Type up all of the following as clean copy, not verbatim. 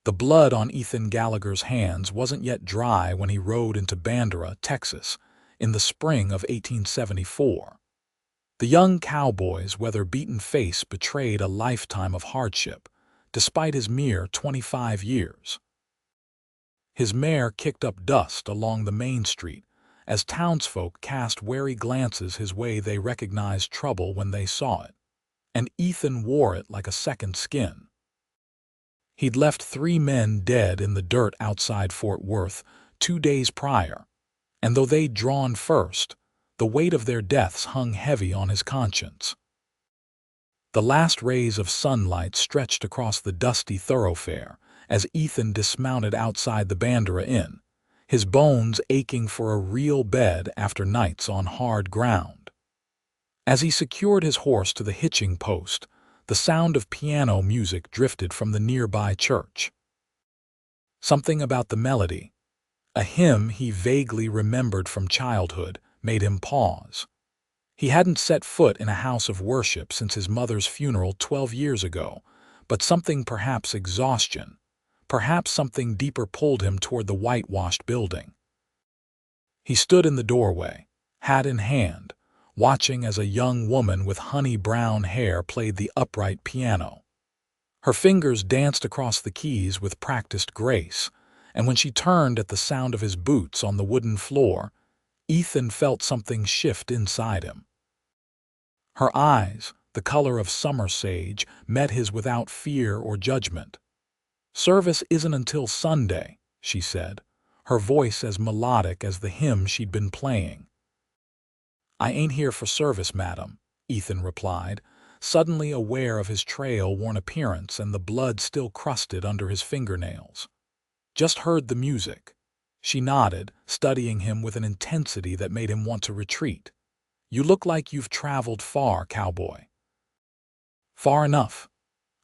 The blood on Ethan Gallagher's hands wasn't yet dry when he rode into Bandera, Texas, in the spring of 1874. The young cowboy's weather-beaten face betrayed a lifetime of hardship, despite his mere 25 years. His mare kicked up dust along the main street. As townsfolk cast wary glances his way, they recognized trouble when they saw it, and Ethan wore it like a second skin. He'd left 3 men dead in the dirt outside Fort Worth 2 days prior, and though they'd drawn first, the weight of their deaths hung heavy on his conscience. The last rays of sunlight stretched across the dusty thoroughfare as Ethan dismounted outside the Bandera Inn, his bones aching for a real bed after nights on hard ground. As he secured his horse to the hitching post, the sound of piano music drifted from the nearby church. Something about the melody, a hymn he vaguely remembered from childhood, made him pause. He hadn't set foot in a house of worship since his mother's funeral 12 years ago, but something, perhaps exhaustion, perhaps something deeper, pulled him toward the whitewashed building. He stood in the doorway, hat in hand, watching as a young woman with honey-brown hair played the upright piano. Her fingers danced across the keys with practiced grace, and when she turned at the sound of his boots on the wooden floor, Ethan felt something shift inside him. Her eyes, the color of summer sage, met his without fear or judgment. "Service isn't until Sunday," she said, her voice as melodic as the hymn she'd been playing. "I ain't here for service, madam," Ethan replied, suddenly aware of his trail-worn appearance and the blood still crusted under his fingernails. "Just heard the music." She nodded, studying him with an intensity that made him want to retreat. "You look like you've traveled far, cowboy." "Far enough.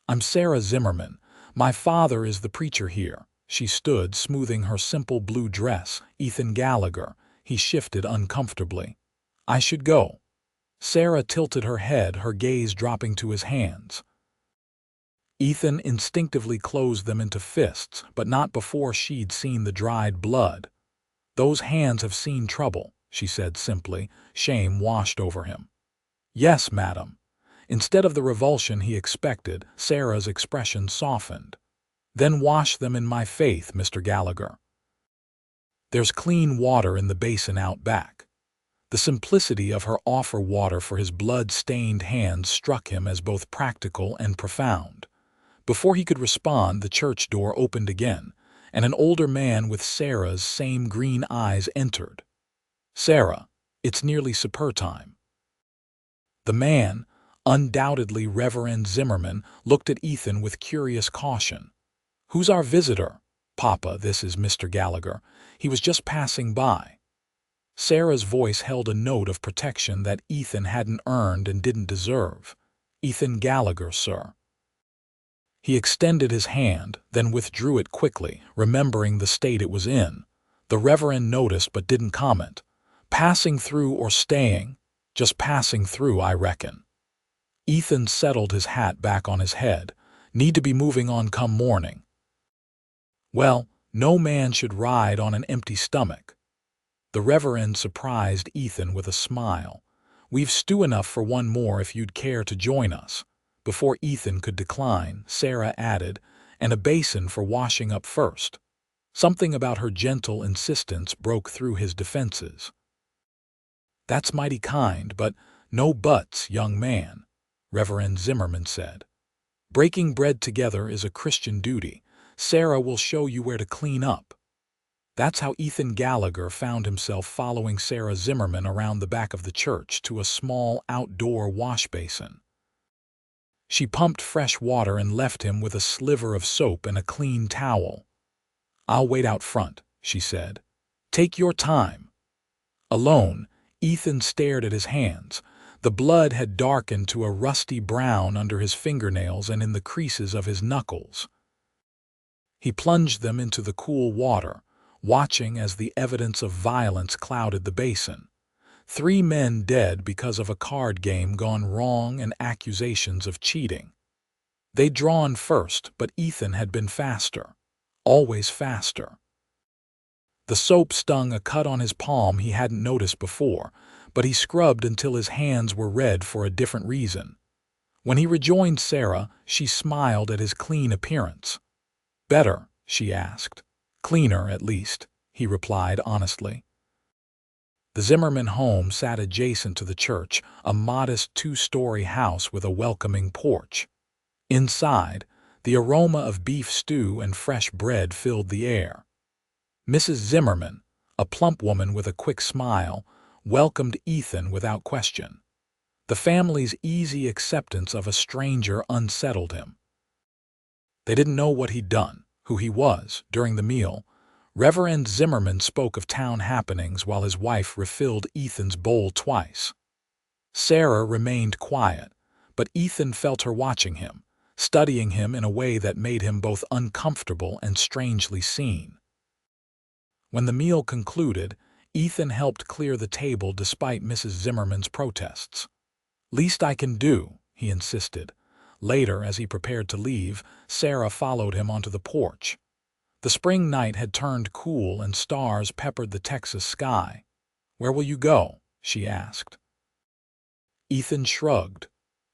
I'm Sarah Zimmerman. My father is the preacher here." She stood, smoothing her simple blue dress. "Ethan Gallagher." He shifted uncomfortably. "I should go." Sarah tilted her head, her gaze dropping to his hands. Ethan instinctively closed them into fists, but not before she'd seen the dried blood. "Those hands have seen trouble," she said simply. Shame washed over him. "Yes, madam." Instead of the revulsion he expected, Sarah's expression softened. "Then wash them in my faith, Mr. Gallagher. There's clean water in the basin out back." The simplicity of her offer water for his blood-stained hands struck him as both practical and profound. Before he could respond, the church door opened again, and an older man with Sarah's same green eyes entered. "Sarah, it's nearly supper time." The man, undoubtedly Reverend Zimmerman, looked at Ethan with curious caution. "Who's our visitor?" "Papa, this is Mr. Gallagher. He was just passing by." Sarah's voice held a note of protection that Ethan hadn't earned and didn't deserve. "Ethan Gallagher, sir." He extended his hand, then withdrew it quickly, remembering the state it was in. The Reverend noticed but didn't comment. "Passing through or staying?" "Just passing through, I reckon." Ethan settled his hat back on his head. "Need to be moving on come morning." "Well, no man should ride on an empty stomach." The Reverend surprised Ethan with a smile. "We've stew enough for one more if you'd care to join us." Before Ethan could decline, Sarah added, "And a basin for washing up first." Something about her gentle insistence broke through his defenses. "That's mighty kind, but no buts, young man," Reverend Zimmerman said. "Breaking bread together is a Christian duty. Sarah will show you where to clean up." That's how Ethan Gallagher found himself following Sarah Zimmerman around the back of the church to a small outdoor wash basin. She pumped fresh water and left him with a sliver of soap and a clean towel. "I'll wait out front," she said. "Take your time." Alone, Ethan stared at his hands. The blood had darkened to a rusty brown under his fingernails and in the creases of his knuckles. He plunged them into the cool water, watching as the evidence of violence clouded the basin. 3 men dead because of a card game gone wrong and accusations of cheating. They'd drawn first, but Ethan had been faster. always faster. The soap stung a cut on his palm he hadn't noticed before, but he scrubbed until his hands were red for a different reason. When he rejoined Sarah, she smiled at his clean appearance. "Better?" she asked. "Cleaner, at least," he replied honestly. The Zimmerman home sat adjacent to the church, a modest two-story house with a welcoming porch. Inside, the aroma of beef stew and fresh bread filled the air. Mrs. Zimmerman, a plump woman with a quick smile, welcomed Ethan without question. The family's easy acceptance of a stranger unsettled him. They didn't know what he'd done, who he was. During the meal, Reverend Zimmerman spoke of town happenings while his wife refilled Ethan's bowl twice. Sarah remained quiet, but Ethan felt her watching him, studying him in a way that made him both uncomfortable and strangely seen. When the meal concluded, Ethan helped clear the table despite Mrs. Zimmerman's protests. "Least I can do," he insisted. Later, as he prepared to leave, Sarah followed him onto the porch. The spring night had turned cool and stars peppered the Texas sky. "Where will you go?" she asked. Ethan shrugged.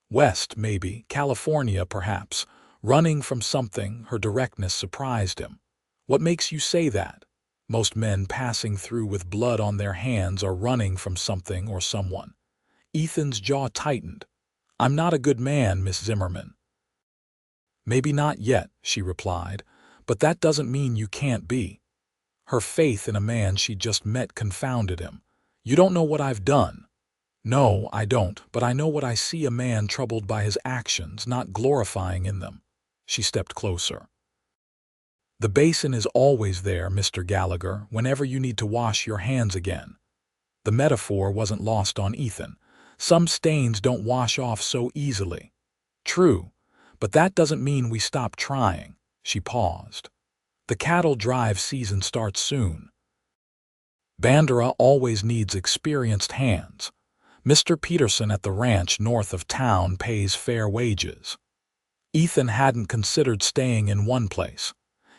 "West, maybe. California, perhaps." Running from something, her directness surprised him. "What makes you say that?" Most men passing through with blood on their hands are running from something or someone. Ethan's jaw tightened. "I'm not a good man, Miss Zimmerman." "Maybe not yet," she replied, "but that doesn't mean you can't be." Her faith in a man she'd just met confounded him. "You don't know what I've done." "No, I don't, but I know what I see: a man troubled by his actions, not glorifying in them." She stepped closer. "The basin is always there, Mr. Gallagher, whenever you need to wash your hands again." The metaphor wasn't lost on Ethan. Some stains don't wash off so easily. "True, but that doesn't mean we stop trying." She paused. "The cattle drive season starts soon. Bandera always needs experienced hands. Mr. Peterson at the ranch north of town pays fair wages." Ethan hadn't considered staying in one place.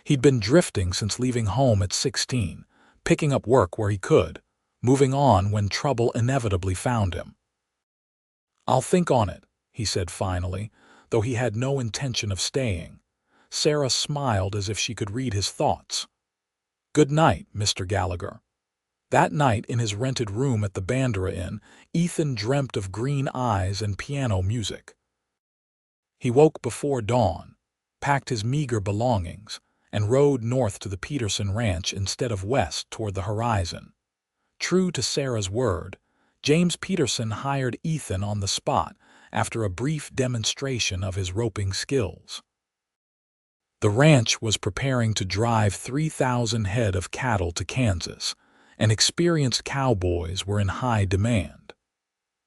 He'd been drifting since leaving home at 16, picking up work where he could, moving on when trouble inevitably found him. "I'll think on it," he said finally, though he had no intention of staying. Sarah smiled as if she could read his thoughts. "Good night, Mr. Gallagher." That night, in his rented room at the Bandera Inn, Ethan dreamt of green eyes and piano music. He woke before dawn, packed his meager belongings, and rode north to the Peterson ranch instead of west toward the horizon. True to Sarah's word, James Peterson hired Ethan on the spot after a brief demonstration of his roping skills. The ranch was preparing to drive 3,000 head of cattle to Kansas, and experienced cowboys were in high demand.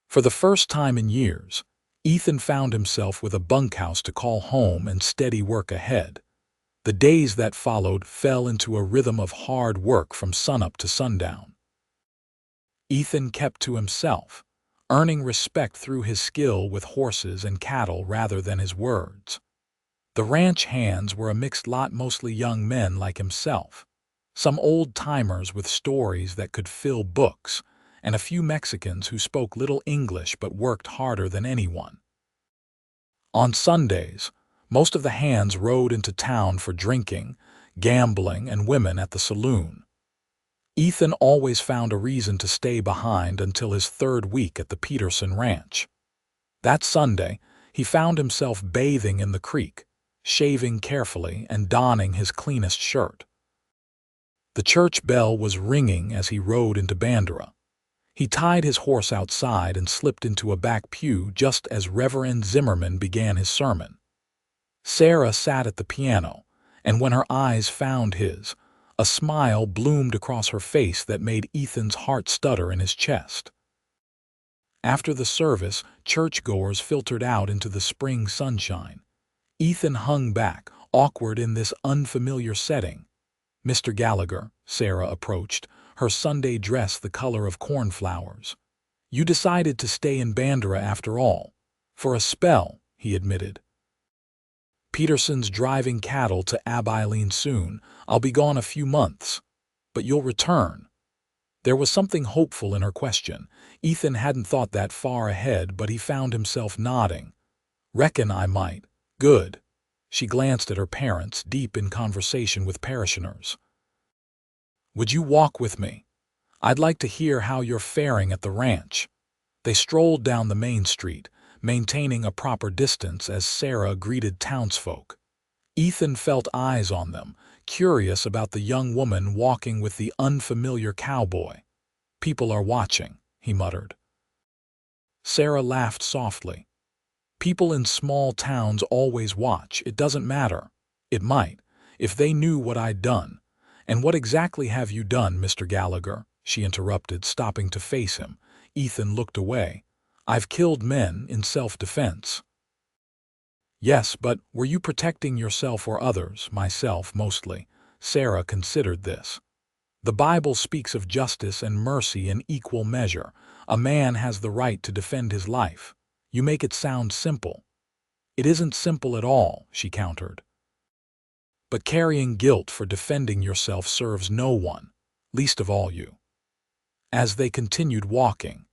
For the first time in years, Ethan found himself with a bunkhouse to call home and steady work ahead. The days that followed fell into a rhythm of hard work from sunup to sundown. Ethan kept to himself, earning respect through his skill with horses and cattle rather than his words. The ranch hands were a mixed lot, mostly young men like himself, some old-timers with stories that could fill books, and a few Mexicans who spoke little English but worked harder than anyone. On Sundays, most of the hands rode into town for drinking, gambling, and women at the saloon. Ethan always found a reason to stay behind until his third week at the Peterson ranch. That Sunday, he found himself bathing in the creek, shaving carefully and donning his cleanest shirt. The church bell was ringing as he rode into Bandera. He tied his horse outside and slipped into a back pew just as Reverend Zimmerman began his sermon. Sarah sat at the piano, and when her eyes found his, a smile bloomed across her face that made Ethan's heart stutter in his chest. After the service, churchgoers filtered out into the spring sunshine. Ethan hung back, awkward in this unfamiliar setting. "Mr. Gallagher," Sarah approached, her Sunday dress the color of cornflowers. "You decided to stay in Bandera after all." "For a spell," he admitted. Peterson's driving cattle to Abilene soon. I'll be gone a few months. But you'll return. There was something hopeful in her question. Ethan hadn't thought that far ahead, but he found himself nodding. Reckon I might. Good. She glanced at her parents, deep in conversation with parishioners. Would you walk with me? I'd like to hear how you're faring at the ranch. They strolled down the main street, maintaining a proper distance as Sarah greeted townsfolk. Ethan felt eyes on them, curious about the young woman walking with the unfamiliar cowboy. People are watching, he muttered. Sarah laughed softly. People in small towns always watch. It doesn't matter. It might, if they knew what I'd done. And what exactly have you done, Mr. Gallagher? She interrupted, stopping to face him. Ethan looked away. I've killed men in self-defense. Yes, but were you protecting yourself or others? Myself, mostly. Sarah considered this. The Bible speaks of justice and mercy in equal measure. A man has the right to defend his life. You make it sound simple. It isn't simple at all, she countered. But carrying guilt for defending yourself serves no one, least of all you. As they continued walking,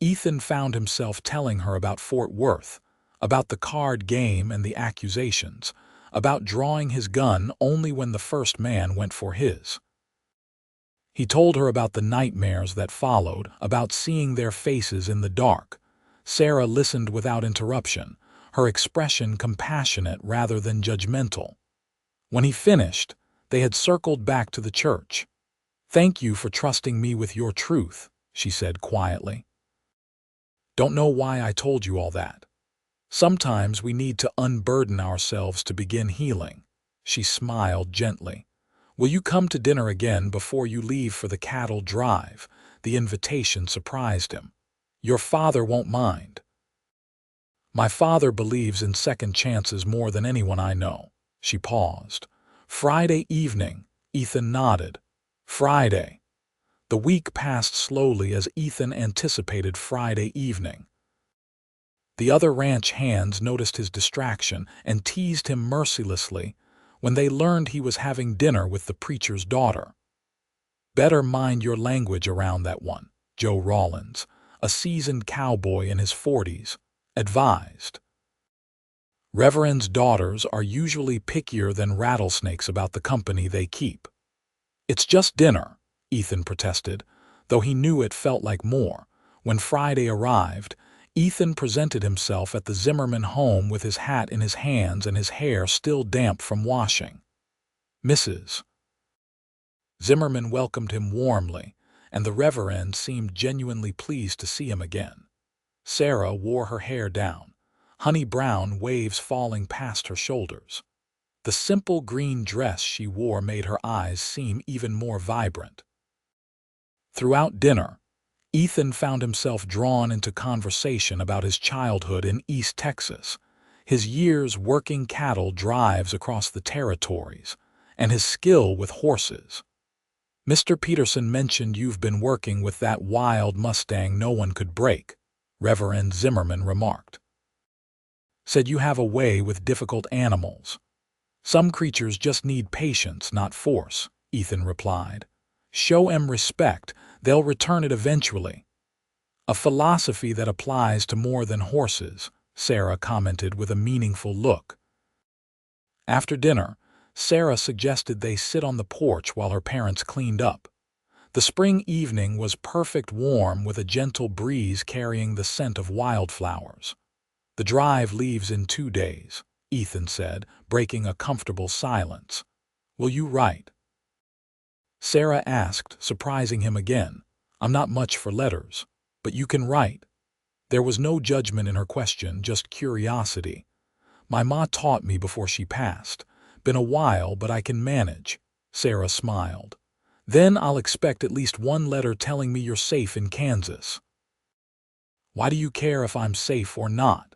Ethan found himself telling her about Fort Worth, about the card game and the accusations, about drawing his gun only when the first man went for his. He told her about the nightmares that followed, about seeing their faces in the dark. Sarah listened without interruption, her expression compassionate rather than judgmental. When he finished, they had circled back to the church. Thank you for trusting me with your truth, she said quietly. Don't know why I told you all that. Sometimes we need to unburden ourselves to begin healing. She smiled gently. Will you come to dinner again before you leave for the cattle drive? The invitation surprised him. Your father won't mind. My father believes in second chances more than anyone I know. She paused. Friday evening, Ethan nodded. Friday. The week passed slowly as Ethan anticipated Friday evening. The other ranch hands noticed his distraction and teased him mercilessly when they learned he was having dinner with the preacher's daughter. Better mind your language around that one, Joe Rollins, a seasoned cowboy in his 40s, advised. Reverends' daughters are usually pickier than rattlesnakes about the company they keep. It's just dinner, Ethan protested, though he knew it felt like more. When Friday arrived, Ethan presented himself at the Zimmerman home with his hat in his hands and his hair still damp from washing. Mrs. Zimmerman welcomed him warmly, and the Reverend seemed genuinely pleased to see him again. Sarah wore her hair down, honey brown waves falling past her shoulders. The simple green dress she wore made her eyes seem even more vibrant. Throughout dinner, Ethan found himself drawn into conversation about his childhood in East Texas, his years working cattle drives across the territories, and his skill with horses. Mr. Peterson mentioned you've been working with that wild Mustang no one could break, Reverend Zimmerman remarked. Said you have a way with difficult animals. Some creatures just need patience, not force, Ethan replied. Show 'em respect, they'll return it eventually. A philosophy that applies to more than horses, Sarah commented with a meaningful look. After dinner, Sarah suggested they sit on the porch while her parents cleaned up. The spring evening was perfect warm with a gentle breeze carrying the scent of wildflowers. The drive leaves in 2 days, Ethan said, breaking a comfortable silence. Will you write? Sarah asked, surprising him again. I'm not much for letters, but you can write. There was no judgment in her question, just curiosity. My ma taught me before she passed. Been a while, but I can manage. Sarah smiled. Then I'll expect at least one letter telling me you're safe in Kansas. Why do you care if I'm safe or not?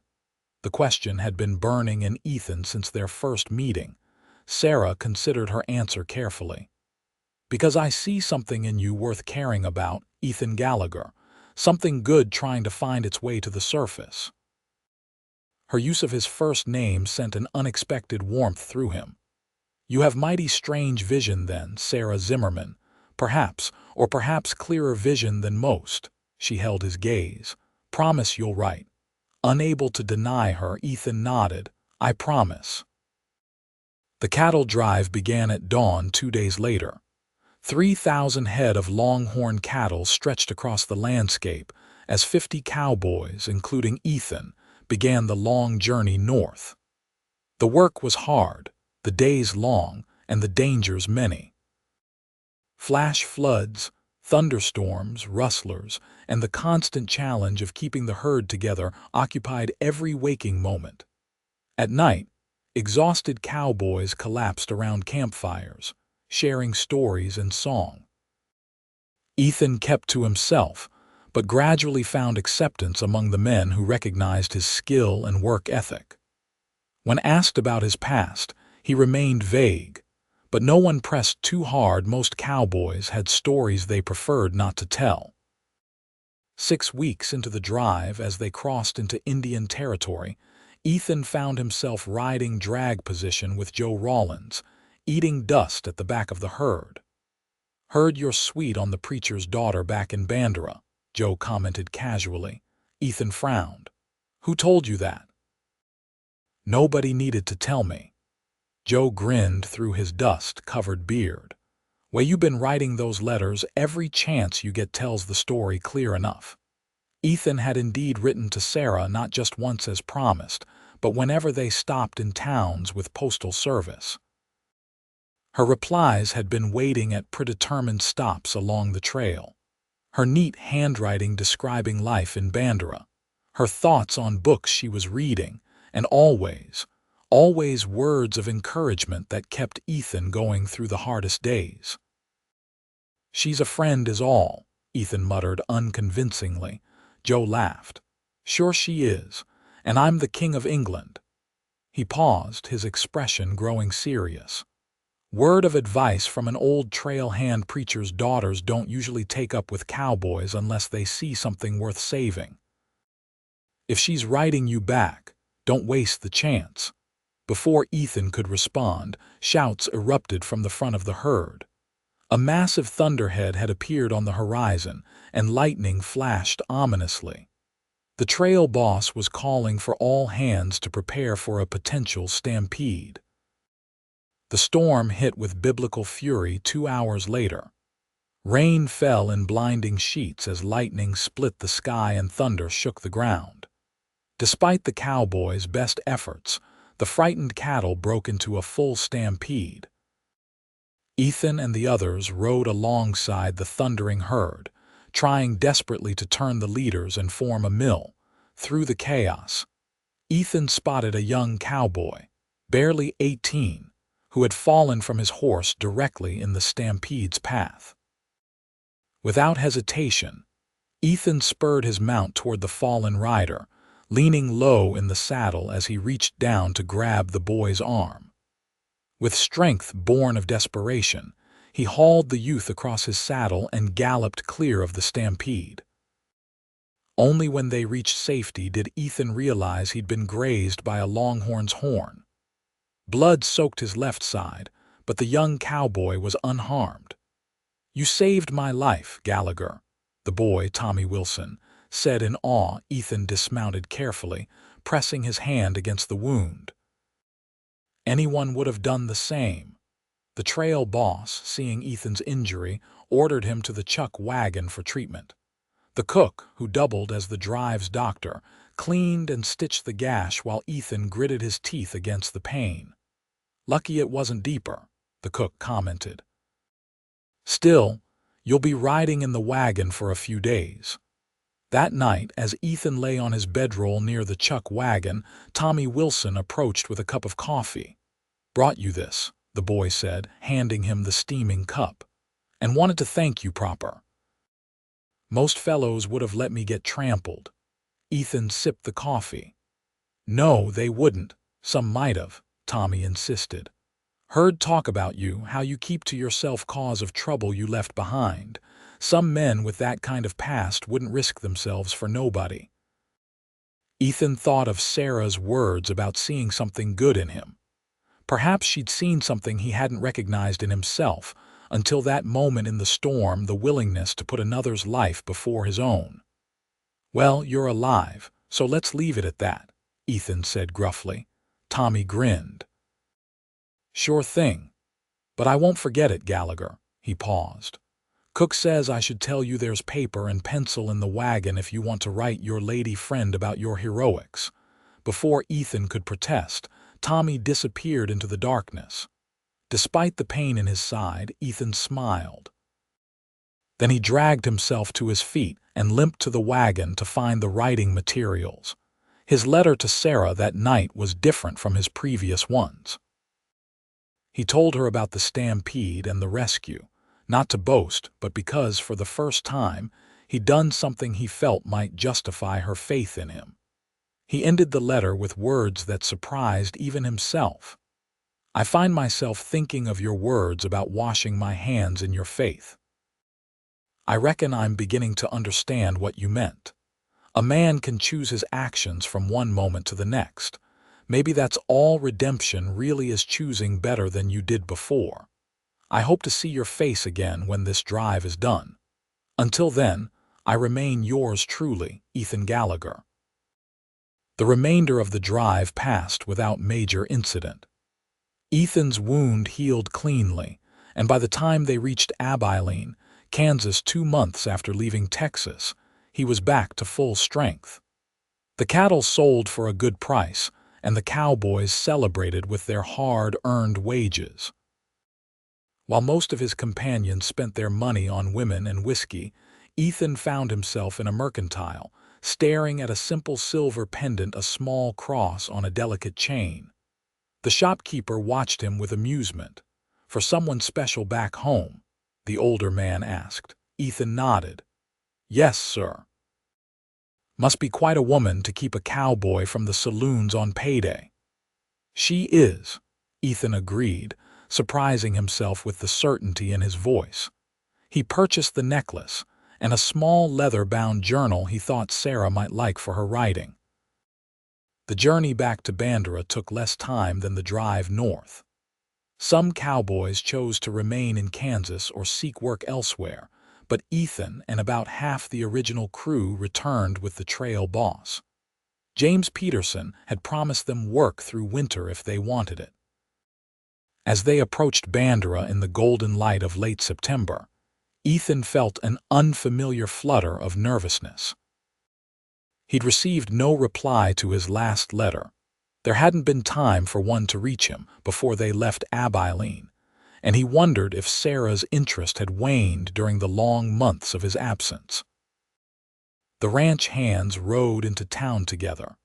The question had been burning in Ethan since their first meeting. Sarah considered her answer carefully. Because I see something in you worth caring about, Ethan Gallagher. Something good trying to find its way to the surface. Her use of his first name sent an unexpected warmth through him. "You have mighty strange vision then, Sarah Zimmerman. Perhaps, or perhaps clearer vision than most." She held his gaze. "Promise you'll write." Unable to deny her, Ethan nodded. "I promise." The cattle drive began at dawn 2 days later. 3,000 head of longhorn cattle stretched across the landscape as 50 cowboys, including Ethan, began the long journey north. The work was hard, the days long, and the dangers many. Flash floods, thunderstorms, rustlers, and the constant challenge of keeping the herd together occupied every waking moment. At night, exhausted cowboys collapsed around campfires, sharing stories and song. Ethan kept to himself, but gradually found acceptance among the men who recognized his skill and work ethic. When asked about his past, he remained vague, but no one pressed too hard. Most cowboys had stories they preferred not to tell. 6 weeks into the drive, as they crossed into Indian territory, Ethan found himself riding drag position with Joe Rawlins, eating dust at the back of the herd. "Heard you're sweet on the preacher's daughter back in Bandera," Joe commented casually. Ethan frowned. "Who told you that?" "Nobody needed to tell me." Joe grinned through his dust-covered beard. "Way you been writing those letters, every chance you get tells the story clear enough." Ethan had indeed written to Sarah not just once as promised, but whenever they stopped in towns with postal service. Her replies had been waiting at predetermined stops along the trail. Her neat handwriting describing life in Bandera. Her thoughts on books she was reading, and always words of encouragement that kept Ethan going through the hardest days. "She's a friend is all," Ethan muttered unconvincingly. Joe laughed. "Sure she is, and I'm the King of England." He paused, his expression growing serious. "Word of advice from an old trail hand: preacher's daughters don't usually take up with cowboys unless they see something worth saving. If she's writing you back, don't waste the chance." Before Ethan could respond, shouts erupted from the front of the herd. A massive thunderhead had appeared on the horizon, and lightning flashed ominously. The trail boss was calling for all hands to prepare for a potential stampede. The storm hit with biblical fury 2 hours later. Rain fell in blinding sheets as lightning split the sky and thunder shook the ground. Despite the cowboys' best efforts, the frightened cattle broke into a full stampede. Ethan and the others rode alongside the thundering herd, trying desperately to turn the leaders and form a mill. Through the chaos, Ethan spotted a young cowboy, barely 18, who had fallen from his horse directly in the stampede's path. Without hesitation, Ethan spurred his mount toward the fallen rider, leaning low in the saddle as he reached down to grab the boy's arm. With strength born of desperation, he hauled the youth across his saddle and galloped clear of the stampede. Only when they reached safety did Ethan realize he'd been grazed by a longhorn's horn. Blood soaked his left side, but the young cowboy was unharmed. "You saved my life, Gallagher," the boy, Tommy Wilson, said in awe. Ethan dismounted carefully, pressing his hand against the wound. "Anyone would have done the same." The trail boss, seeing Ethan's injury, ordered him to the chuck wagon for treatment. The cook, who doubled as the drive's doctor, cleaned and stitched the gash while Ethan gritted his teeth against the pain. "Lucky it wasn't deeper," the cook commented. "Still, you'll be riding in the wagon for a few days." That night, as Ethan lay on his bedroll near the chuck wagon, Tommy Wilson approached with a cup of coffee. "Brought you this," the boy said, handing him the steaming cup, "and wanted to thank you proper. Most fellows would have let me get trampled." Ethan sipped the coffee. "No, they wouldn't. Some might have," Tommy insisted. "Heard talk about you, how you keep to yourself cause of trouble you left behind. Some men with that kind of past wouldn't risk themselves for nobody." Ethan thought of Sarah's words about seeing something good in him. Perhaps she'd seen something he hadn't recognized in himself, until that moment in the storm, the willingness to put another's life before his own. "Well, you're alive, so let's leave it at that," Ethan said gruffly. Tommy grinned. "Sure thing. But I won't forget it, Gallagher." He paused. "Cook says I should tell you there's paper and pencil in the wagon if you want to write your lady friend about your heroics." Before Ethan could protest, Tommy disappeared into the darkness. Despite the pain in his side, Ethan smiled. Then he dragged himself to his feet and limped to the wagon to find the writing materials. His letter to Sarah that night was different from his previous ones. He told her about the stampede and the rescue, not to boast, but because, for the first time, he'd done something he felt might justify her faith in him. He ended the letter with words that surprised even himself. "I find myself thinking of your words about washing my hands in your faith. I reckon I'm beginning to understand what you meant. A man can choose his actions from one moment to the next. Maybe that's all redemption really is, choosing better than you did before. I hope to see your face again when this drive is done. Until then, I remain yours truly, Ethan Gallagher." The remainder of the drive passed without major incident. Ethan's wound healed cleanly, and by the time they reached Abilene, Kansas 2 months after leaving Texas, he was back to full strength. The cattle sold for a good price, and the Cowboys celebrated with their hard-earned wages. While most of his companions spent their money on women and whiskey, Ethan found himself in a mercantile, staring at a simple silver pendant, a small cross on a delicate chain. The shopkeeper watched him with amusement. "For someone special back home?" the older man asked. Ethan nodded. "Yes, sir." "Must be quite a woman to keep a cowboy from the saloons on payday." "She is," Ethan agreed, surprising himself with the certainty in his voice. He purchased the necklace and a small leather-bound journal he thought Sarah might like for her writing. The journey back to Bandera took less time than the drive north. Some cowboys chose to remain in Kansas or seek work elsewhere, but Ethan and about half the original crew returned with the trail boss. James Peterson had promised them work through winter if they wanted it. As they approached Bandera in the golden light of late September, Ethan felt an unfamiliar flutter of nervousness. He'd received no reply to his last letter. There hadn't been time for one to reach him before they left Abilene, and he wondered if Sarah's interest had waned during the long months of his absence. The ranch hands rode into town together,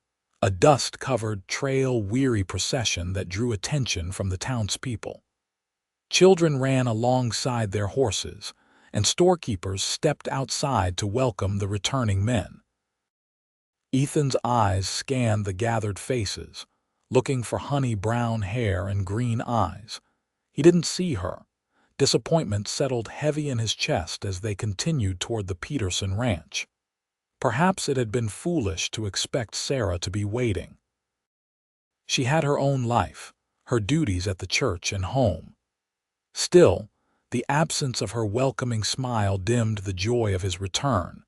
a dust-covered, trail-weary procession that drew attention from the townspeople. Children ran alongside their horses, and storekeepers stepped outside to welcome the returning men. Ethan's eyes scanned the gathered faces, looking for honey-brown hair and green eyes. He didn't see her. Disappointment settled heavy in his chest as they continued toward the Peterson ranch. Perhaps it had been foolish to expect Sarah to be waiting. She had her own life, her duties at the church and home. Still, the absence of her welcoming smile dimmed the joy of his return.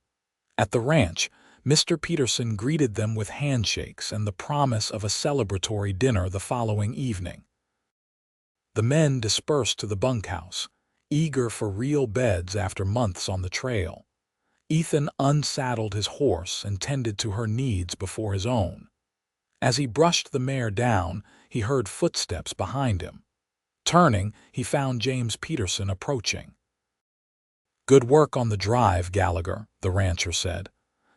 At the ranch, Mr. Peterson greeted them with handshakes and the promise of a celebratory dinner the following evening. The men dispersed to the bunkhouse, eager for real beds after months on the trail. Ethan unsaddled his horse and tended to her needs before his own. As he brushed the mare down, he heard footsteps behind him. Turning, he found James Peterson approaching. "Good work on the drive, Gallagher," the rancher said.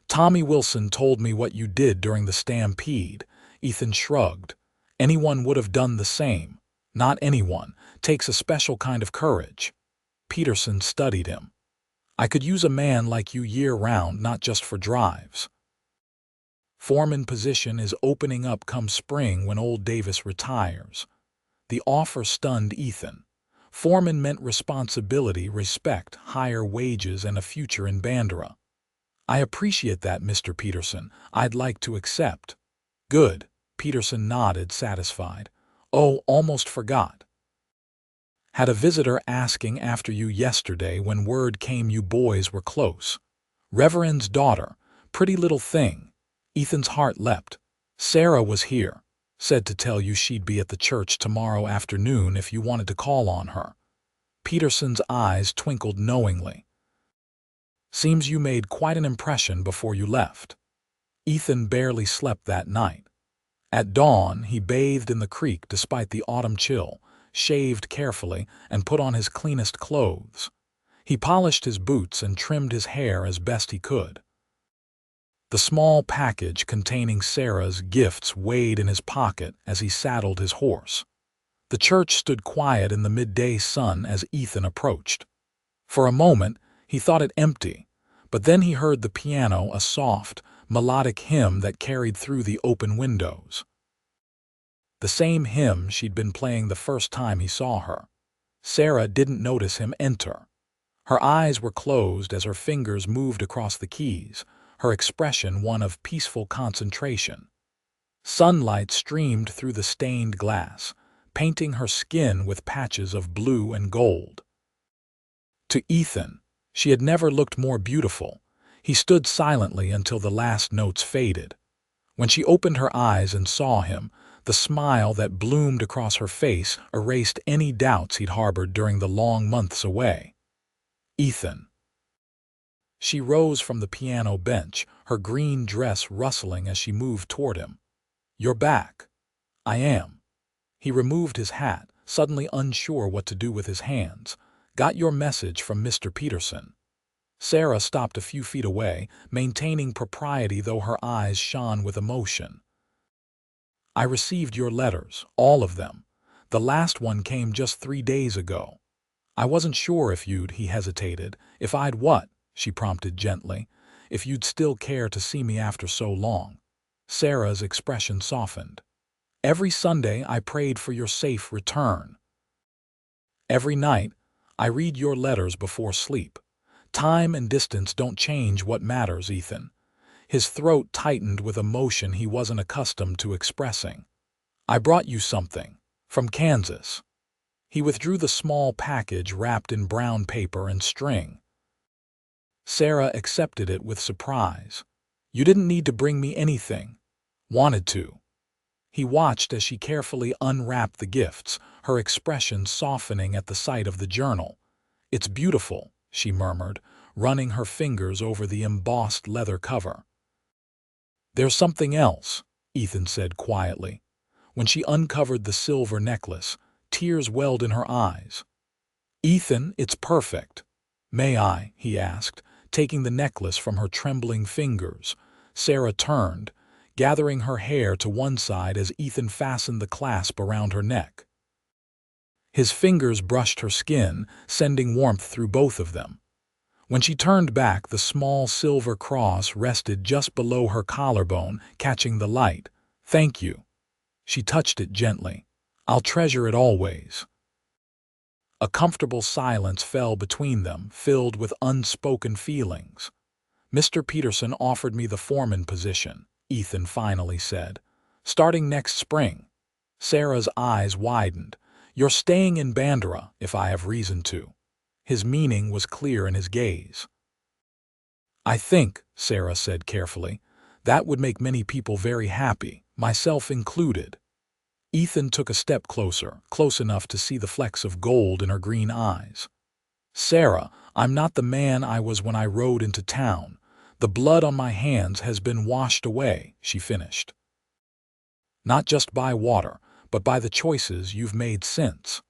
"Tommy Wilson told me what you did during the stampede." Ethan shrugged. "Anyone would have done the same." "Not anyone. Takes a special kind of courage." Peterson studied him. "I could use a man like you year-round, not just for drives." "Foreman position is opening up come spring when old Davis retires." The offer stunned Ethan. Foreman meant responsibility, respect, higher wages, and a future in Bandera. I appreciate that, Mr. Peterson. I'd like to accept. Good. Peterson nodded, satisfied. Oh, almost forgot. Had a visitor asking after you yesterday when word came you boys were close. Reverend's daughter. Pretty little thing. Ethan's heart leapt. Sarah was here. Said to tell you she'd be at the church tomorrow afternoon if you wanted to call on her. Peterson's eyes twinkled knowingly. Seems you made quite an impression before you left. Ethan barely slept that night. At dawn, he bathed in the creek despite the autumn chill, shaved carefully, and put on his cleanest clothes. He polished his boots and trimmed his hair as best he could. The small package containing Sarah's gifts weighed in his pocket as he saddled his horse. The church stood quiet in the midday sun as Ethan approached. For a moment, he thought it empty, but then he heard the piano, a soft, melodic hymn that carried through the open windows. The same hymn she'd been playing the first time he saw her. Sarah didn't notice him enter. Her eyes were closed as her fingers moved across the keys, her expression one of peaceful concentration. Sunlight streamed through the stained glass, painting her skin with patches of blue and gold. To Ethan, she had never looked more beautiful. He stood silently until the last notes faded. When she opened her eyes and saw him, the smile that bloomed across her face erased any doubts he'd harbored during the long months away. Ethan. She rose from the piano bench, her green dress rustling as she moved toward him. You're back. I am. He removed his hat, suddenly unsure what to do with his hands. Got your message from Mr. Peterson. Sarah stopped a few feet away, maintaining propriety though her eyes shone with emotion. I received your letters, all of them. The last one came just 3 days ago. I wasn't sure if you'd, he hesitated, if I'd what? She prompted gently. If you'd still care to see me after so long. Sarah's expression softened. Every Sunday I prayed for your safe return. Every night I read your letters before sleep. Time and distance don't change what matters, Ethan. His throat tightened with emotion he wasn't accustomed to expressing. I brought you something. From Kansas. He withdrew the small package wrapped in brown paper and string. Sarah accepted it with surprise. You didn't need to bring me anything. Wanted to. He watched as she carefully unwrapped the gifts, her expression softening at the sight of the journal. It's beautiful, she murmured, running her fingers over the embossed leather cover. There's something else, Ethan said quietly. When she uncovered the silver necklace, tears welled in her eyes. Ethan, it's perfect. May I? He asked, taking the necklace from her trembling fingers. Sarah turned, gathering her hair to one side as Ethan fastened the clasp around her neck. His fingers brushed her skin, sending warmth through both of them. When she turned back, the small silver cross rested just below her collarbone, catching the light. Thank you. She touched it gently. I'll treasure it always. A comfortable silence fell between them, filled with unspoken feelings. Mr. Peterson offered me the foreman position, Ethan finally said. Starting next spring. Sarah's eyes widened. You're staying in Bandera, if I have reason to. His meaning was clear in his gaze. I think, Sarah said carefully, that would make many people very happy, myself included. Ethan took a step closer, close enough to see the flecks of gold in her green eyes. Sarah, I'm not the man I was when I rode into town. The blood on my hands has been washed away, she finished. Not just by water, but by the choices you've made since.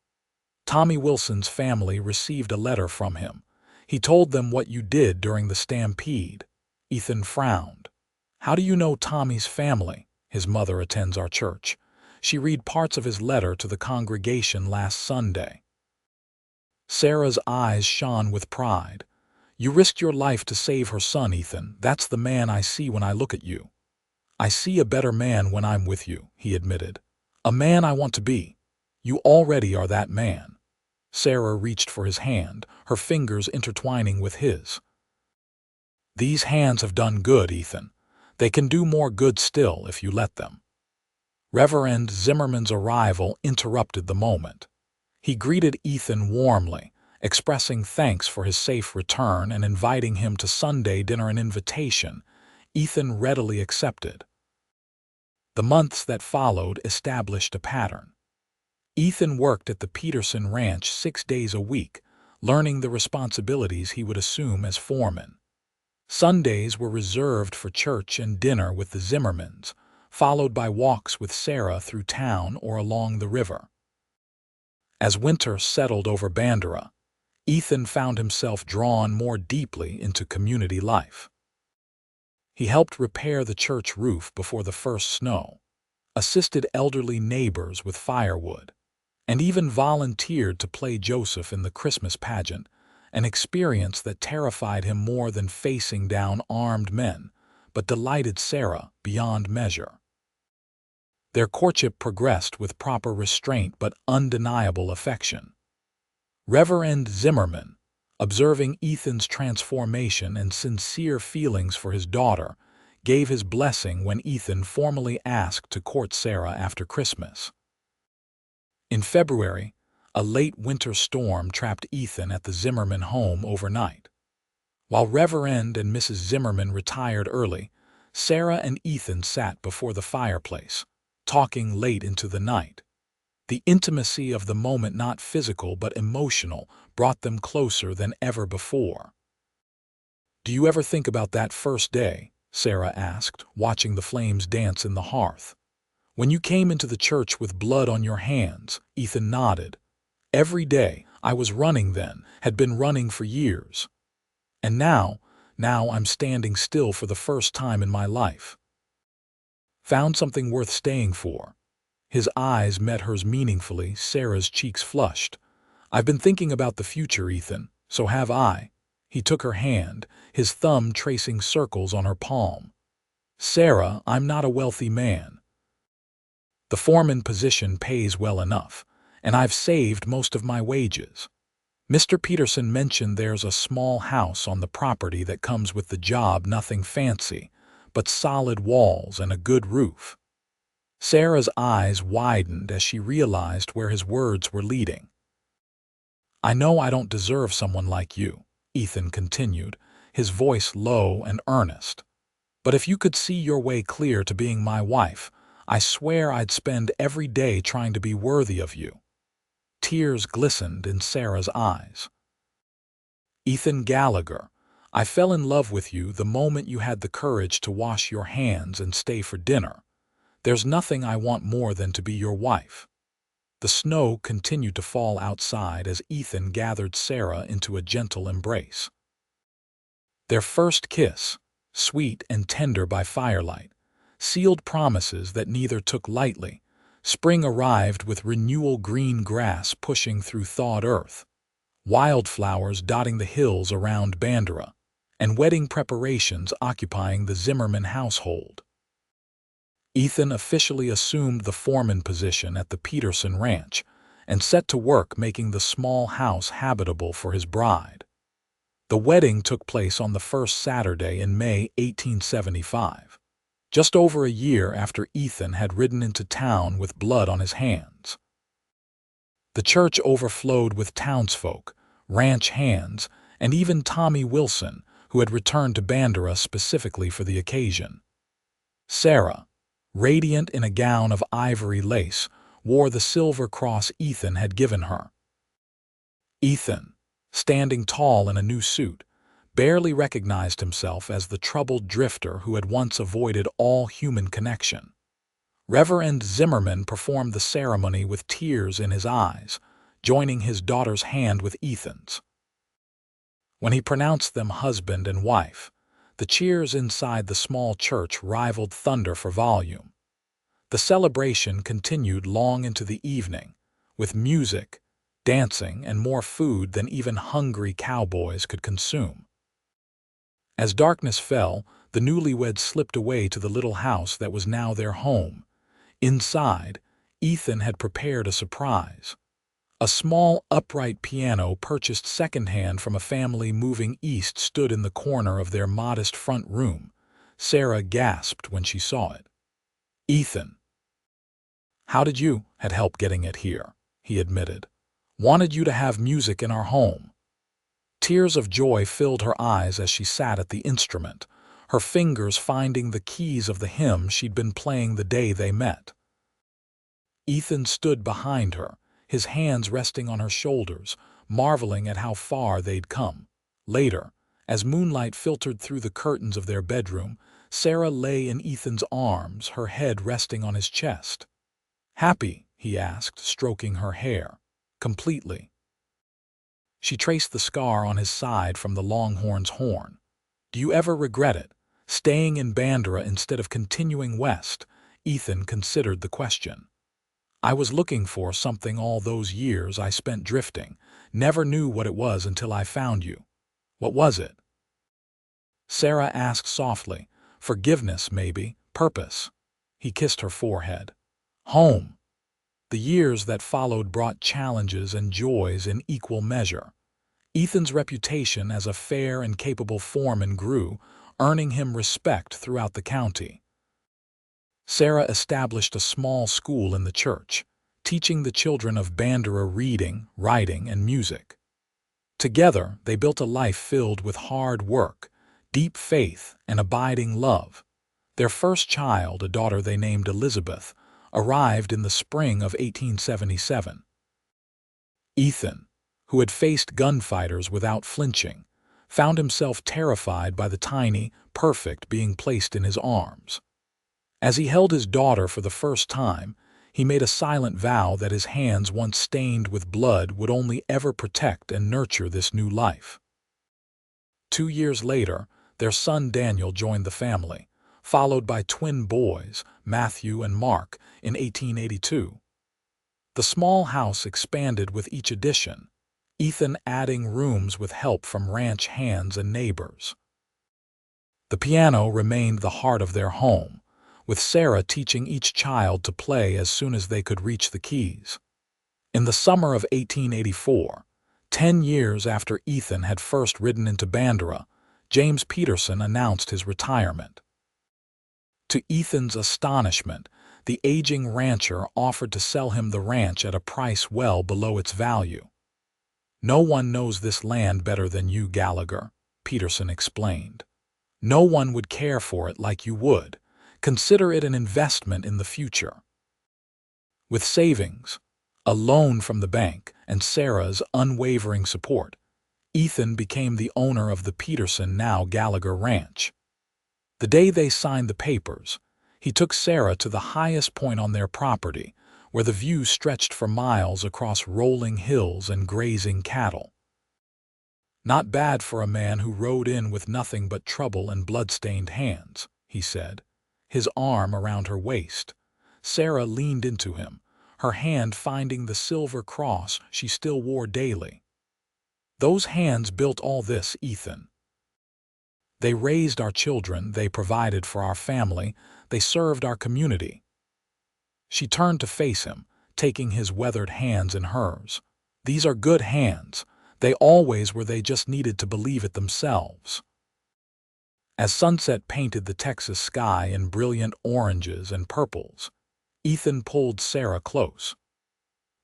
Tommy Wilson's family received a letter from him. He told them what you did during the stampede. Ethan frowned. How do you know Tommy's family? His mother attends our church. She read parts of his letter to the congregation last Sunday. Sarah's eyes shone with pride. You risked your life to save her son, Ethan. That's the man I see when I look at you. I see a better man when I'm with you, he admitted. A man I want to be. You already are that man. Sarah reached for his hand, her fingers intertwining with his. "These hands have done good, Ethan. They can do more good still if you let them." Reverend Zimmerman's arrival interrupted the moment. He greeted Ethan warmly, expressing thanks for his safe return and inviting him to Sunday dinner, an invitation Ethan readily accepted. The months that followed established a pattern. Ethan worked at the Peterson Ranch 6 days a week, learning the responsibilities he would assume as foreman. Sundays were reserved for church and dinner with the Zimmermans, followed by walks with Sarah through town or along the river. As winter settled over Bandera, Ethan found himself drawn more deeply into community life. He helped repair the church roof before the first snow, assisted elderly neighbors with firewood, and even volunteered to play Joseph in the Christmas pageant, an experience that terrified him more than facing down armed men, but delighted Sarah beyond measure. Their courtship progressed with proper restraint but undeniable affection. Reverend Zimmerman, observing Ethan's transformation and sincere feelings for his daughter, gave his blessing when Ethan formally asked to court Sarah after Christmas. In February, a late winter storm trapped Ethan at the Zimmerman home overnight. While Reverend and Mrs. Zimmerman retired early, Sarah and Ethan sat before the fireplace, talking late into the night. The intimacy of the moment, not physical but emotional, brought them closer than ever before. "Do you ever think about that first day?" Sarah asked, watching the flames dance in the hearth. "When you came into the church with blood on your hands," Ethan nodded. "Every day. I was running then, had been running for years. And now I'm standing still for the first time in my life." "Found something worth staying for?" His eyes met hers meaningfully. Sarah's cheeks flushed. "I've been thinking about the future, Ethan. So have I." He took her hand, his thumb tracing circles on her palm. "Sarah, I'm not a wealthy man. The foreman position pays well enough, and I've saved most of my wages. Mr. Peterson mentioned there's a small house on the property that comes with the job, nothing fancy, but solid walls and a good roof." Sarah's eyes widened as she realized where his words were leading. "I know I don't deserve someone like you," Ethan continued, his voice low and earnest. "But if you could see your way clear to being my wife, I swear I'd spend every day trying to be worthy of you." Tears glistened in Sarah's eyes. "Ethan Gallagher, I fell in love with you the moment you had the courage to wash your hands and stay for dinner. There's nothing I want more than to be your wife." The snow continued to fall outside as Ethan gathered Sarah into a gentle embrace. Their first kiss, sweet and tender by firelight, sealed promises that neither took lightly. Spring arrived with renewal, green grass pushing through thawed earth, wildflowers dotting the hills around Bandera, and wedding preparations occupying the Zimmerman household. Ethan officially assumed the foreman position at the Peterson Ranch and set to work making the small house habitable for his bride. The wedding took place on the first Saturday in May 1875, just over a year after Ethan had ridden into town with blood on his hands. The church overflowed with townsfolk, ranch hands, and even Tommy Wilson, who had returned to Bandera specifically for the occasion. Sarah, radiant in a gown of ivory lace, wore the silver cross Ethan had given her. Ethan, standing tall in a new suit, barely recognized himself as the troubled drifter who had once avoided all human connection. Reverend Zimmerman performed the ceremony with tears in his eyes, joining his daughter's hand with Ethan's. When he pronounced them husband and wife, the cheers inside the small church rivaled thunder for volume. The celebration continued long into the evening, with music, dancing, and more food than even hungry cowboys could consume. As darkness fell, the newlyweds slipped away to the little house that was now their home. Inside, Ethan had prepared a surprise. A small, upright piano purchased secondhand from a family moving east stood in the corner of their modest front room. Sarah gasped when she saw it. "Ethan, how did you had help getting it here?" he admitted. "Wanted you to have music in our home." Tears of joy filled her eyes as she sat at the instrument, her fingers finding the keys of the hymn she'd been playing the day they met. Ethan stood behind her, his hands resting on her shoulders, marveling at how far they'd come. Later, as moonlight filtered through the curtains of their bedroom, Sarah lay in Ethan's arms, her head resting on his chest. "Happy?" he asked, stroking her hair. "Completely." She traced the scar on his side from the longhorn's horn. "Do you ever regret it? Staying in Bandera instead of continuing west?" Ethan considered the question. "I was looking for something all those years I spent drifting. Never knew what it was until I found you." "What was it?" Sarah asked softly. "Forgiveness, maybe. Purpose." He kissed her forehead. "Home." The years that followed brought challenges and joys in equal measure. Ethan's reputation as a fair and capable foreman grew, earning him respect throughout the county. Sarah established a small school in the church, teaching the children of Bandera reading, writing, and music. Together, they built a life filled with hard work, deep faith, and abiding love. Their first child, a daughter they named Elizabeth, arrived in the spring of 1877. Ethan, who had faced gunfighters without flinching, found himself terrified by the tiny, perfect being placed in his arms. As he held his daughter for the first time, he made a silent vow that his hands once stained with blood would only ever protect and nurture this new life. 2 years later, their son Daniel joined the family, followed by twin boys, Matthew and Mark, in 1882. The small house expanded with each addition, Ethan adding rooms with help from ranch hands and neighbors. The piano remained the heart of their home, with Sarah teaching each child to play as soon as they could reach the keys. In the summer of 1884, 10 years after Ethan had first ridden into Bandera, James Peterson announced his retirement. To Ethan's astonishment, the aging rancher offered to sell him the ranch at a price well below its value. "No one knows this land better than you, Gallagher," Peterson explained. "No one would care for it like you would. Consider it an investment in the future." With savings, a loan from the bank, and Sarah's unwavering support, Ethan became the owner of the Peterson, now Gallagher Ranch. The day they signed the papers, he took Sarah to the highest point on their property, where the view stretched for miles across rolling hills and grazing cattle. "Not bad for a man who rode in with nothing but trouble and blood-stained hands," he said, his arm around her waist. Sarah leaned into him, her hand finding the silver cross she still wore daily. "Those hands built all this, Ethan. They raised our children, they provided for our family, they served our community." She turned to face him, taking his weathered hands in hers. "These are good hands. They always were, they just needed to believe it themselves." As sunset painted the Texas sky in brilliant oranges and purples, Ethan pulled Sarah close.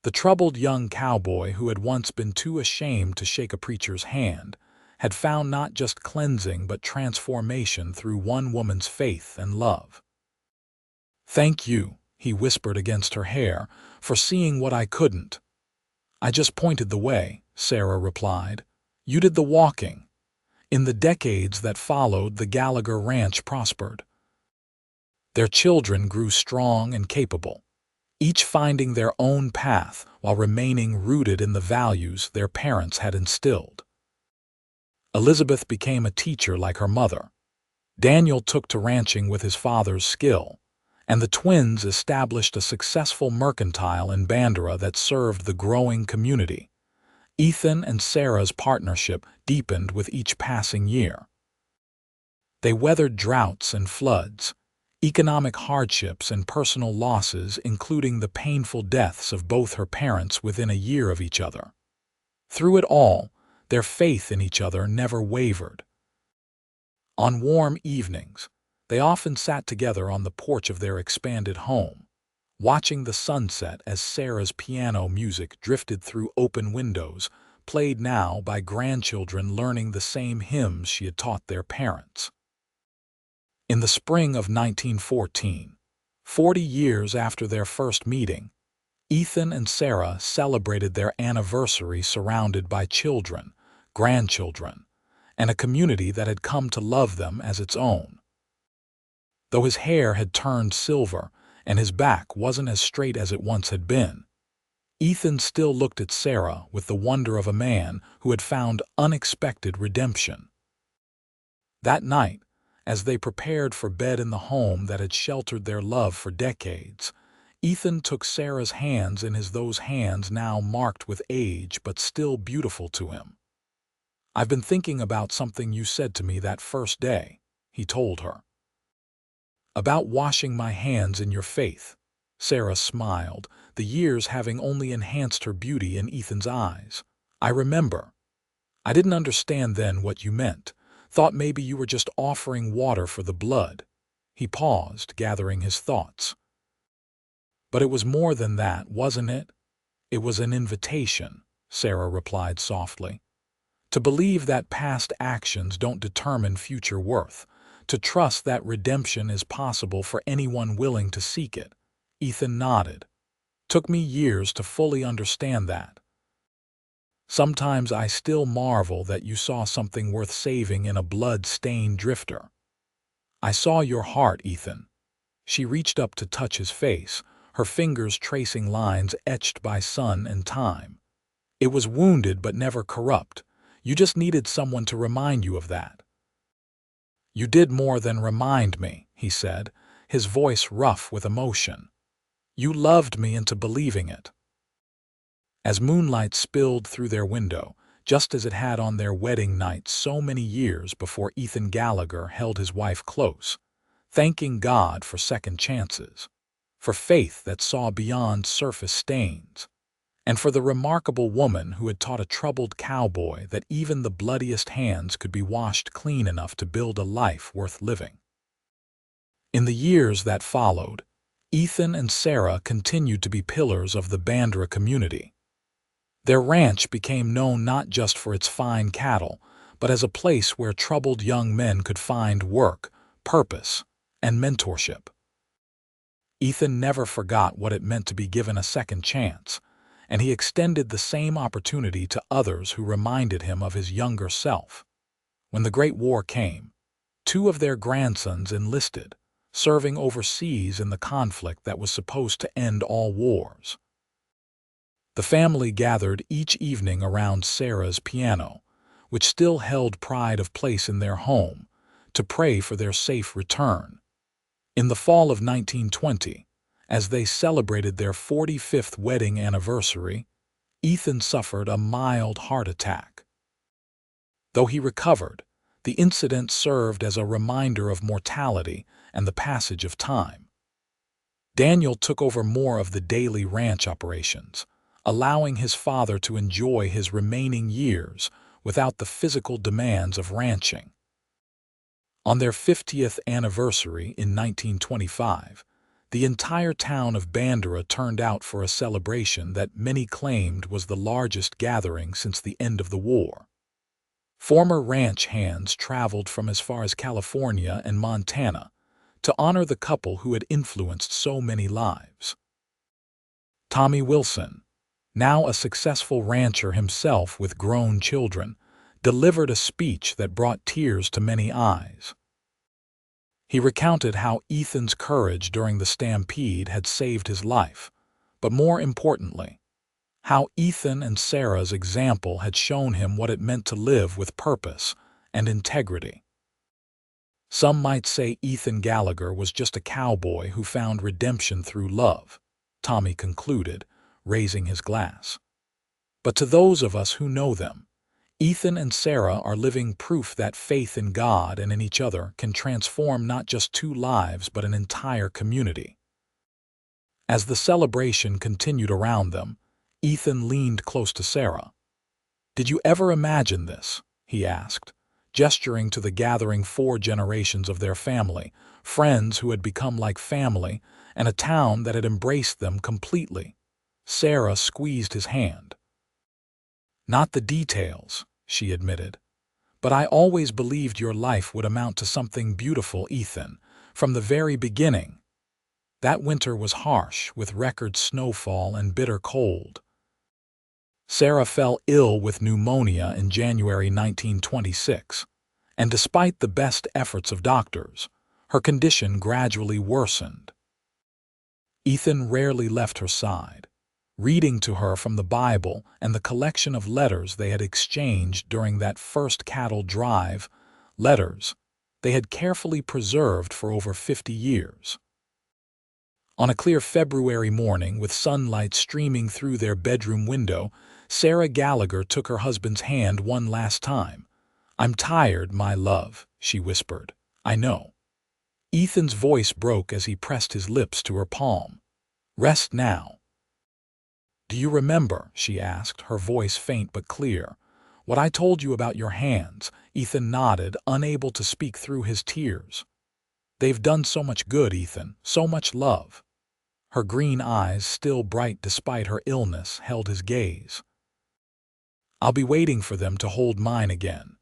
The troubled young cowboy, who had once been too ashamed to shake a preacher's hand, had found not just cleansing but transformation through one woman's faith and love. "Thank you," he whispered against her hair, "for seeing what I couldn't." "I just pointed the way," Sarah replied. "You did the walking." In the decades that followed, the Gallagher Ranch prospered. Their children grew strong and capable, each finding their own path while remaining rooted in the values their parents had instilled. Elizabeth became a teacher like her mother. Daniel took to ranching with his father's skill, and the twins established a successful mercantile in Bandera that served the growing community. Ethan and Sarah's partnership deepened with each passing year. They weathered droughts and floods, economic hardships and personal losses, including the painful deaths of both her parents within a year of each other. Through it all, their faith in each other never wavered. On warm evenings, they often sat together on the porch of their expanded home, watching the sunset as Sarah's piano music drifted through open windows, played now by grandchildren learning the same hymns she had taught their parents. In the spring of 1914, 40 years after their first meeting, Ethan and Sarah celebrated their anniversary surrounded by children, grandchildren, and a community that had come to love them as its own. Though his hair had turned silver and his back wasn't as straight as it once had been, Ethan still looked at Sarah with the wonder of a man who had found unexpected redemption. That night, as they prepared for bed in the home that had sheltered their love for decades, Ethan took Sarah's hands in those hands now marked with age but still beautiful to him. "I've been thinking about something you said to me that first day," he told her. "About washing my hands in your faith." Sarah smiled, the years having only enhanced her beauty in Ethan's eyes. "I remember. I didn't understand then what you meant. Thought maybe you were just offering water for the blood." He paused, gathering his thoughts. "But it was more than that, wasn't it?" "It was an invitation," Sarah replied softly. "To believe that past actions don't determine future worth. To trust that redemption is possible for anyone willing to seek it." Ethan nodded. "Took me years to fully understand that. Sometimes I still marvel that you saw something worth saving in a blood-stained drifter." "I saw your heart, Ethan." She reached up to touch his face, her fingers tracing lines etched by sun and time. "It was wounded but never corrupt. You just needed someone to remind you of that." "You did more than remind me," he said, his voice rough with emotion. "You loved me into believing it." As moonlight spilled through their window, just as it had on their wedding night so many years before, Ethan Gallagher held his wife close, thanking God for second chances, for faith that saw beyond surface stains, and for the remarkable woman who had taught a troubled cowboy that even the bloodiest hands could be washed clean enough to build a life worth living. In the years that followed, Ethan and Sarah continued to be pillars of the Bandera community. Their ranch became known not just for its fine cattle, but as a place where troubled young men could find work, purpose, and mentorship. Ethan never forgot what it meant to be given a second chance, and he extended the same opportunity to others who reminded him of his younger self. When the Great War came, 2 of their grandsons enlisted, serving overseas in the conflict that was supposed to end all wars. The family gathered each evening around Sarah's piano, which still held pride of place in their home, to pray for their safe return. In the fall of 1920, as they celebrated their 45th wedding anniversary, Ethan suffered a mild heart attack. Though he recovered, the incident served as a reminder of mortality and the passage of time. Daniel took over more of the daily ranch operations, allowing his father to enjoy his remaining years without the physical demands of ranching. On their 50th anniversary in 1925, the entire town of Bandera turned out for a celebration that many claimed was the largest gathering since the end of the war. Former ranch hands traveled from as far as California and Montana to honor the couple who had influenced so many lives. Tommy Wilson, now a successful rancher himself with grown children, delivered a speech that brought tears to many eyes. He recounted how Ethan's courage during the stampede had saved his life, but more importantly, how Ethan and Sarah's example had shown him what it meant to live with purpose and integrity. "Some might say Ethan Gallagher was just a cowboy who found redemption through love," Tommy concluded, raising his glass. "But to those of us who know them, Ethan and Sarah are living proof that faith in God and in each other can transform not just two lives but an entire community. As the celebration continued around them, Ethan leaned close to Sarah. "Did you ever imagine this?" he asked, gesturing to the gathering 4 generations of their family, friends who had become like family, and a town that had embraced them completely. Sarah squeezed his hand. "Not the details," she admitted. "But I always believed your life would amount to something beautiful, Ethan, from the very beginning." That winter was harsh, with record snowfall and bitter cold. Sarah fell ill with pneumonia in January 1926, and despite the best efforts of doctors, her condition gradually worsened. Ethan rarely left her side, reading to her from the Bible and the collection of letters they had exchanged during that first cattle drive, letters they had carefully preserved for over 50 years. On a clear February morning, with sunlight streaming through their bedroom window, Sarah Gallagher took her husband's hand one last time. "I'm tired, my love," she whispered. "I know." Ethan's voice broke as he pressed his lips to her palm. "Rest now." "Do you remember," she asked, her voice faint but clear, "what I told you about your hands?" Ethan nodded, unable to speak through his tears. "They've done so much good, Ethan, so much love." Her green eyes, still bright despite her illness, held his gaze. "I'll be waiting for them to hold mine again."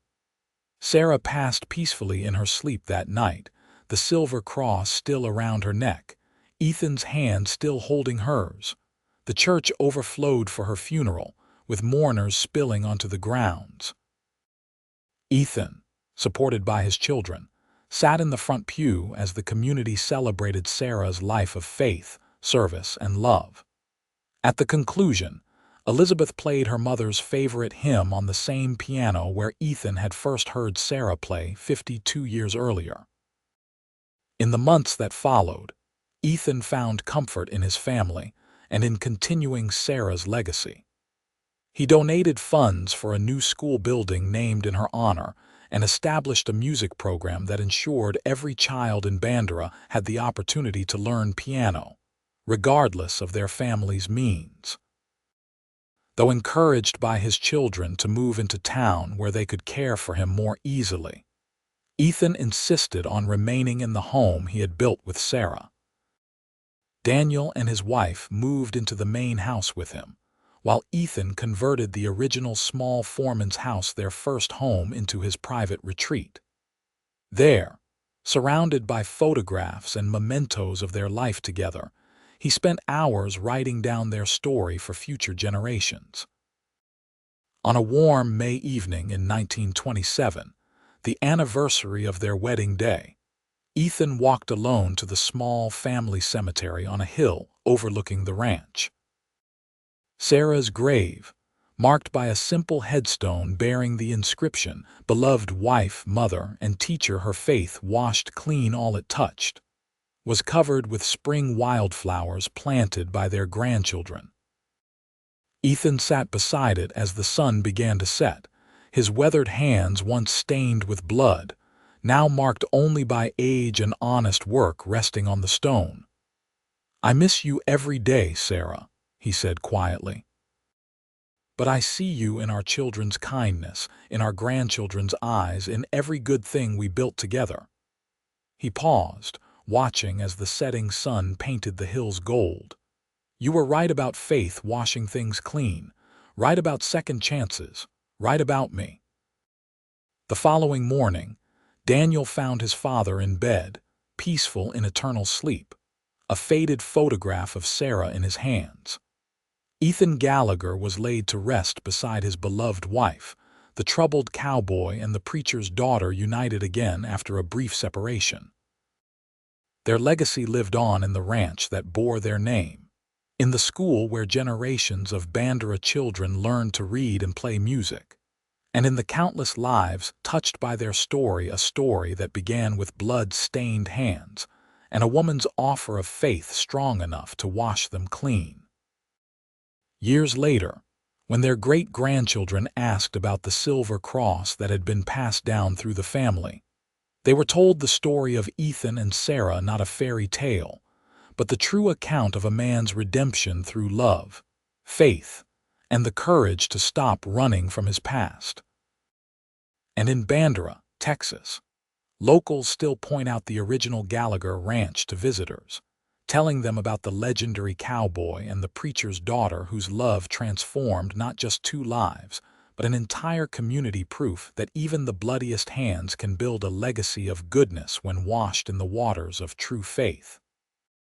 Sarah passed peacefully in her sleep that night, the silver cross still around her neck, Ethan's hand still holding hers. The church overflowed for her funeral, with mourners spilling onto the grounds. Ethan, supported by his children, sat in the front pew as the community celebrated Sarah's life of faith, service, and love. At the conclusion, Elizabeth played her mother's favorite hymn on the same piano where Ethan had first heard Sarah play 52 years earlier. In the months that followed, Ethan found comfort in his family and in continuing Sarah's legacy. He donated funds for a new school building named in her honor and established a music program that ensured every child in Bandera had the opportunity to learn piano, regardless of their family's means. Though encouraged by his children to move into town where they could care for him more easily, Ethan insisted on remaining in the home he had built with Sarah. Daniel and his wife moved into the main house with him, while Ethan converted the original small foreman's house, their first home, into his private retreat. There, surrounded by photographs and mementos of their life together, he spent hours writing down their story for future generations. On a warm May evening in 1927, the anniversary of their wedding day, Ethan walked alone to the small family cemetery on a hill overlooking the ranch. Sarah's grave, marked by a simple headstone bearing the inscription, "Beloved wife, mother, and teacher, her faith washed clean all it touched," was covered with spring wildflowers planted by their grandchildren. Ethan sat beside it as the sun began to set, his weathered hands, once stained with blood, now marked only by age and honest work, resting on the stone. "I miss you every day, Sarah," he said quietly. "But I see you in our children's kindness, in our grandchildren's eyes, in every good thing we built together." He paused, watching as the setting sun painted the hills gold. "You were right about faith washing things clean, right about second chances, right about me." The following morning, Daniel found his father in bed, peaceful in eternal sleep, a faded photograph of Sarah in his hands. Ethan Gallagher was laid to rest beside his beloved wife, the troubled cowboy and the preacher's daughter united again after a brief separation. Their legacy lived on in the ranch that bore their name, in the school where generations of Bandera children learned to read and play music, and in the countless lives touched by their story, a story that began with blood-stained hands and a woman's offer of faith strong enough to wash them clean. Years later, When their great-grandchildren asked about the silver cross that had been passed down through the family, they were told the story of Ethan and Sarah, not a fairy tale, but the true account of a man's redemption through love, faith, and the courage to stop running from his past. And in Bandera, Texas, locals still point out the original Gallagher ranch to visitors, telling them about the legendary cowboy and the preacher's daughter whose love transformed not just two lives, but an entire community, proof that even the bloodiest hands can build a legacy of goodness when washed in the waters of true faith.